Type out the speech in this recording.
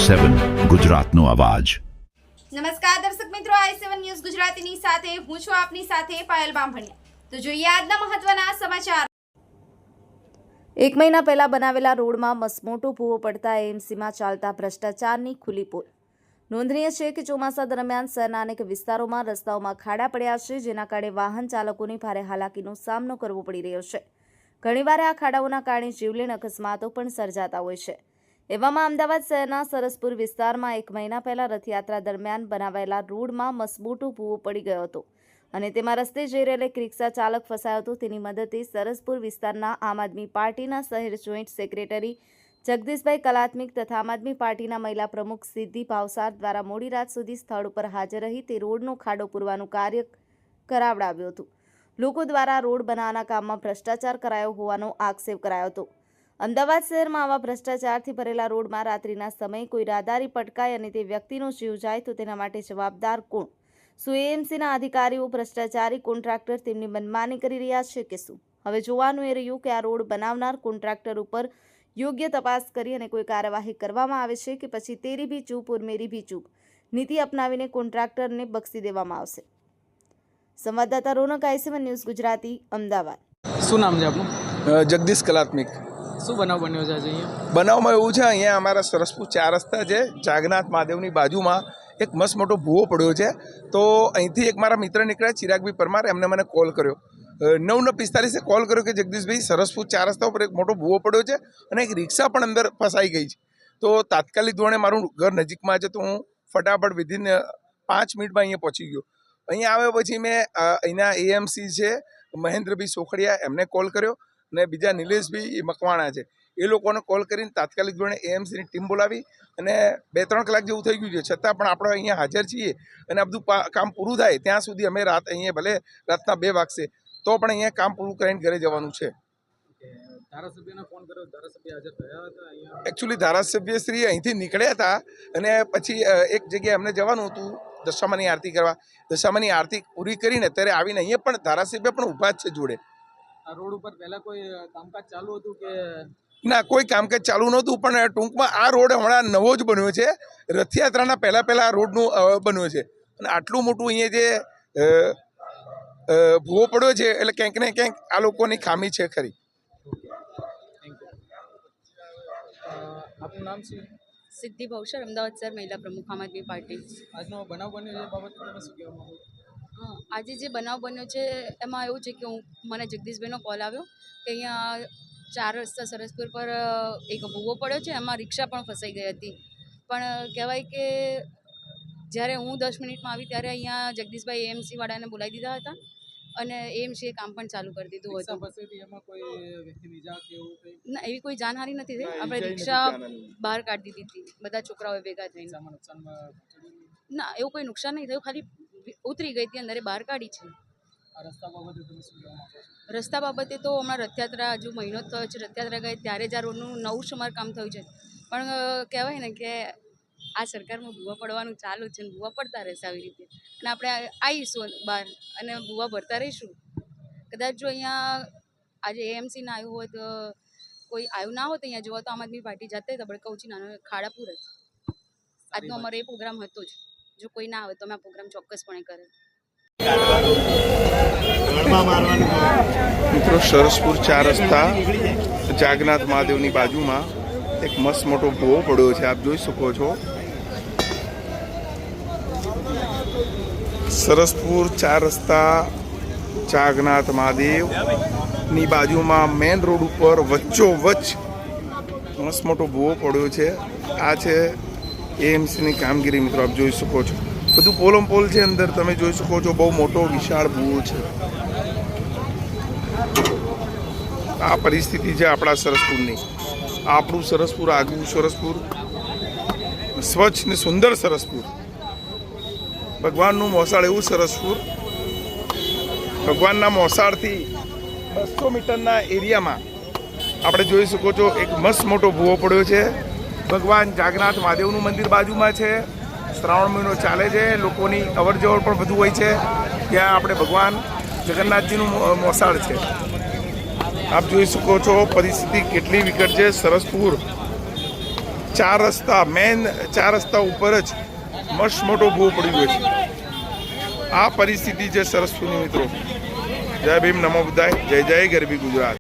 i7 ગુજરાતનો અવાજ। નમસ્કાર દર્શક મિત્રો, i7 ન્યૂઝ ગુજરાતીની સાથે હું છું આપની સાથે પાયલ બામભણિયા। તો જોઈએ આજના મહત્વના સમાચાર। એક મહિના પહેલા બનાવેલા રોડમાં મસમોટો ભૂવો પડતા એએમસીમાં ચાલતા ભ્રષ્ટાચારની ખુલ્લી પોલ। નોંધનીય છે કે ચોમાસા દરમિયાન શહેરના અનેક વિસ્તારોમાં રસ્તાઓમાં ખાડા પડ્યા છે, જેના કારણે વાહન ચાલકોને ભારે હાલાકીનો સામનો કરવો પડી રહ્યો છે। ઘણીવાર આ ખાડાઓના કારણે જીવલેણ અકસ્માતો પણ સર્જાતા હોય છે। એવામાં અમદાવાદ શહેરના સરસપુર વિસ્તારમાં એક મહિના પહેલા રથયાત્રા દરમિયાન બનાવાયેલા રોડમાં મસમોટો ભૂવો પડી ગયો હતો અને તેમાં રસ્તે જઈ રહેલા એક રિક્ષા ચાલક ફસાયો હતો। તેની મદદથી સરસપુર વિસ્તારના આમ આદમી પાર્ટીના શહેર જોઈન્ટ સેક્રેટરી જગદીશભાઈ કલાત્મિક તથા આમ આદમી પાર્ટીના મહિલા પ્રમુખ સિદ્ધિ ભાવસાર દ્વારા મોડી રાત સુધી સ્થળ ઉપર હાજર રહી તે રોડનો ખાડો પૂરવાનું કાર્ય કરાવડાવ્યું હતું। લોકો દ્વારા રોડ બનાવવાના કામમાં ભ્રષ્ટાચાર કરાયો હોવાનો આક્ષેપ કરાયો હતો। અમદાવાદ શહેરમાં આવા ભ્રષ્ટાચારથી ભરેલા રોડમાં રાત્રિના સમયે કોઈ રાહદારી પટકાય અને તે વ્યક્તિનો જીવ જાય તો તેના માટે જવાબદાર કોણ? શું એએમસીના અધિકારીઓ ભ્રષ્ટાચારી કોન્ટ્રાક્ટર તેમની મનમાની કરી રહ્યા છે કે શું? હવે જોવાનું એ રહ્યું કે આ રોડ બનાવનાર કોન્ટ્રાક્ટર ઉપર યોગ્ય તપાસ કરી અને કોઈ કાર્યવાહી કરવામાં આવે છે કે પછી તેરી ભી ચૂપ ઓર મેરી ભી ચૂપ નીતિ અપનાવીને કોન્ટ્રાક્ટરને બક્ષી દેવામાં આવશે। સંવાદદાતા રોનક, i7 ન્યૂઝ ગુજરાતી, અમદાવાદ। શું નામ છે આપનું? જગદીશ કલાત્મિક। શું બનાવ બન્યો છે આજે અહીંયા? બનાવમાં એવું છે, અહીંયા અમારા સરસપુર 4 રસ્તા છે, જાગનાથ મહાદેવની બાજુમાં એક મસ્ત મોટો ભૂવો પડ્યો છે। તો અહીંથી એક મારા મિત્ર નીકળ્યા, ચિરાગભાઈ પરમાર, એમને મને કોલ કર્યો 9:45 કોલ કર્યો કે જગદીશભાઈ સરસપુર 4 રસ્તા ઉપર એક મોટો ભૂવો પડ્યો છે અને એક રિક્ષા પણ અંદર ફસાઈ ગઈ છે। તો તાત્કાલિક ધોરણે મારું ઘર નજીકમાં છે, તો હું ફટાફટ વિધિન 5 મિનિટમાં અહીંયા પહોંચી ગયો। અહીંયા આવ્યા પછી મેં અહીંના એએમસી છે મહેન્દ્રભાઈ સોખડિયા, એમને કોલ કર્યો અને બીજા નિલેશભાઈ મકવાણા છે, એ લોકોને કોલ કરીને તાત્કાલિક ધોરણે એએમસીની ટીમ બોલાવી અને 2-3 કલાક જેવું થઈ ગયું છે, છતાં પણ આપણે અહીંયા હાજર છીએ અને આ બધું કામ પૂરું થાય ત્યાં સુધી અમે રાત અહીંયા ભલે રાતના 2 વાગશે તો પણ અહીંયા કામ પૂરું કરીને ઘરે જવાનું છે। ધારાસભ્યને ફોન કર્યો, ધારાસભ્ય હાજર થયા હતા અહીંયા? એકચ્યુઅલી ધારાસભ્યશ્રી અહીંથી નીકળ્યા હતા અને પછી એક જગ્યાએ અમને જવાનું હતું દશામાની આરતી કરવા। દશામાની આરતી પૂરી કરીને અત્યારે આવીને અહીંયા પણ ધારાસભ્ય પણ ઊભા જ છે જોડે। આ રોડ ઉપર પહેલા કોઈ કામકાજ ચાલુ હતું કે ના? કોઈ કામકાજ ચાલુ નહોતું, પણ ટૂંકમાં આ રોડ હમણાં નવો જ બન્યો છે, રથયાત્રાના પહેલાં આ રોડનું બન્યો છે અને આટલું મોટું અહીંયા જે ભૂવો પડ્યો છે એટલે ક્યાંક ને ક્યાંક આ લોકોની ખામી છે ખરી। આપનું નામ શું? સિદ્ધિ ભાવસાર, અમદાવાદ શહેર મહિલા પ્રમુખ, આમ આદમી પાર્ટી। આજનો બનાવ બન્યો એ બાબતે તમે શું કહેવા માંગો? આજે જે બનાવ બન્યો છે એમાં એવું છે કે મને જગદીશભાઈનો કોલ આવ્યો કે અહીંયા 4 રસ્તા સરસપુર પર એક ભૂવો પડ્યો છે, એમાં રિક્ષા પણ ફસાઈ ગઈ હતી। પણ કહેવાય કે જ્યારે હું 10 મિનિટમાં આવી ત્યારે અહીંયા જગદીશભાઈ એએમસી વાળાને બોલાવી દીધા હતા અને એએમસીએ કામ પણ ચાલુ કરી દીધું હતું। એમાં કોઈ વ્યક્તિની ઇજા કે એવું કંઈ? ના, એવી કોઈ જાનહાનિ નથી થઈ। આપણે રિક્ષા બહાર કાઢી દીધી હતી બધા છોકરાઓ ભેગા થઈને। નુકસાનમાં ના, એવું કોઈ નુકસાન નહીં થયું, ખાલી ઉતરી ગઈ હતી, અંદર બહાર કાઢી છે। આ રસ્તા બાબતે તમે શું કહેવા માંગો છો? રસ્તા બાબતે તો હમણાં રથયાત્રા હજુ મહિનો જ થયો છે, રથયાત્રા ગઈ ત્યારે જ આ રોડનું નવું સમારકામ થયું છે, પણ કહેવાય ને કે આ સરકારમાં ભૂવા પડવાનું ચાલુ છે ને ભૂવા પડતા રહેશે આવી રીતે, અને આપણે આવીશું બહાર અને ભૂવા ભરતા રહીશું। કદાચ જો અહીંયા આજે એએમસી ના આવ્યું હોય તો કોઈ આવ્યું ના હોત અહીંયા જોવા તો આમ આદમી પાર્ટી જાતે તબડકા ઉચી નાનો ખાડા પૂરે। આજનો અમારો એ પ્રોગ્રામ હતો જ, જો કોઈ ના આવે તો અમે આ પ્રોગ્રામ ચોક્કસપણે કરે। મિત્રો, સરસપુર 4 રસ્તા જાગનાથ મહાદેવની બાજુમાં એક મસ્ત મોટો ભૂવો પડ્યો છે, આપ જોઈ શકો છો। સરસપુર 4 રસ્તા જાગનાથ મહાદેવની બાજુમાં મેન રોડ ઉપર વચ્ચોવચ્ચ મસ્ત મોટો ભૂવો પડ્યો છે। આ છે એએમસીની કામગીરી। મિત્રો, આપ જોઈ શકો છો બધું પોલમ પોલ છે, અંદર તમે જોઈ શકો છો બહુ મોટો વિશાળ ભૂવો છે। આ પરિસ્થિતિ છે આપણા સરસપુરની। આપણું સરસપુર, આગવું સરસપુર, સ્વચ્છ ને સુંદર સરસપુર, ભગવાનનું મોસાળ એવું સરસપુર। ભગવાનના મોસાળથી 200 મીટરના એરિયામાં આપણે જોઈ શકો છો એક મસ્ત મોટો ભૂવો પડ્યો છે। ભગવાન જાગનાથ મહાદેવનું મંદિર બાજુમાં છે, શ્રાવણ મહિનો ચાલે છે, લોકોની અવર જવર પણ વધુ હોય છે, ત્યાં આપણે ભગવાન જગન્નાથજીનું મોસાળ છે। આપ જોઈ શકો છો પરિસ્થિતિ કેટલી વિકટ છે। સરસપુર ચાર રસ્તા મેન 4 રસ્તા ઉપર જ મસ્ત મોટો ભૂવો પડી ગયો છે. આ પરિસ્થિતિ છે સરસ્વતી મિત્રો. જય ભીમ, નમો બુદ્ધાય, જય જય ગરવી ગુજરાત.